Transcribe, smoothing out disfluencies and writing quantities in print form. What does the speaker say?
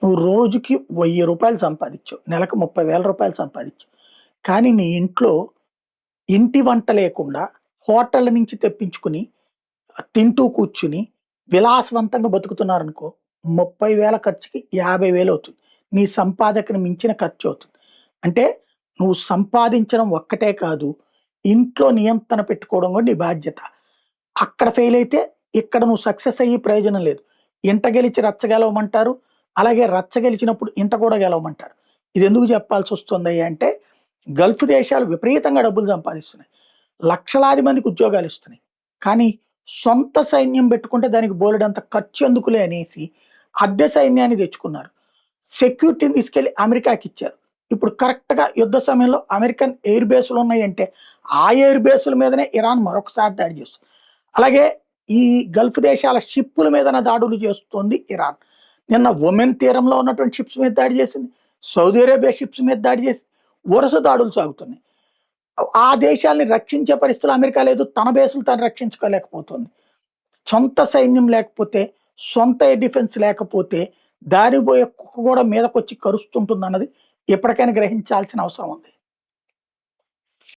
నువ్వు రోజుకి రూ. 1000 సంపాదించావు. నెలకు రూ. 30,000 సంపాదించావు. కానీ నీ ఇంట్లో ఇంటి వంట లేకుండా హోటళ్ళ నుంచి తెప్పించుకొని తింటూ కూర్చుని విలాసవంతంగా బతుకుతున్నారనుకో, 30,000 ఖర్చుకి 50,000 అవుతుంది. నీ సంపాదకను మించిన ఖర్చవుతుంది. అంటే నువ్వు సంపాదించడం ఒక్కటే కాదు, ఇంట్లో నియంత్రణ పెట్టుకోవడం కూడా నీ బాధ్యత. అక్కడ ఫెయిల్ అయితే ఇక్కడ నువ్వు సక్సెస్ అయ్యి ప్రయోజనం లేదు. ఇంట గెలిచి రచ్చ గెలవమంటారు. అలాగే రచ్చ గెలిచినప్పుడు ఇంట కూడా గెలవమంటారు. ఇదెందుకు చెప్పాల్సొస్తుందయ్యా అంటే, గల్ఫ్ దేశాలు విపరీతంగా డబ్బులు సంపాదిస్తున్నాయి. లక్షలాది మందికి ఉద్యోగాలిస్తున్నాయి. కానీ సొంత సైన్యం పెట్టుకుంటే దానికి బోలెడంత ఖర్చెందుకులే అనేసి అద్దె సైన్యాన్ని తెచ్చుకున్నారు. సెక్యూరిటీని తీసుకెళ్ళి అమెరికాకిచ్చారు. ఇప్పుడు కరెక్ట్‌గా యుద్ధ సమయంలో అమెరికన్ ఎయిర్ బేస్‌లున్నాయంటే, ఆ ఎయిర్ బేసుల మీదనే ఇరాన్ మరొకసారి దాడి చేస్తుంది. అలాగే ఈ గల్ఫ్ దేశాల షిప్పుల మీదన దాడులు చేస్తుంది ఇరాన్. నిన్న ఒమెన్ తీరంలో ఉన్నటువంటి షిప్స్ మీద దాడి చేసింది. సౌదీ అరేబియా షిప్స్ మీద దాడి చేసింది. వరుస దాడులు సాగుతున్నాయి. ఆ దేశాల్ని రక్షించే పరిస్థితులు అమెరికా లేదు. తన బేసులు తను రక్షించుకోలేకపోతుంది. సొంత సైన్యం లేకపోతే, సొంత ఎయిర్ డిఫెన్స్ లేకపోతే, దారికి పోయే కుక్క కూడా మీదకొచ్చి కరుస్తుంటుందన్నది ఎప్పటికైనా గ్రహించాల్సిన అవసరం ఉంది.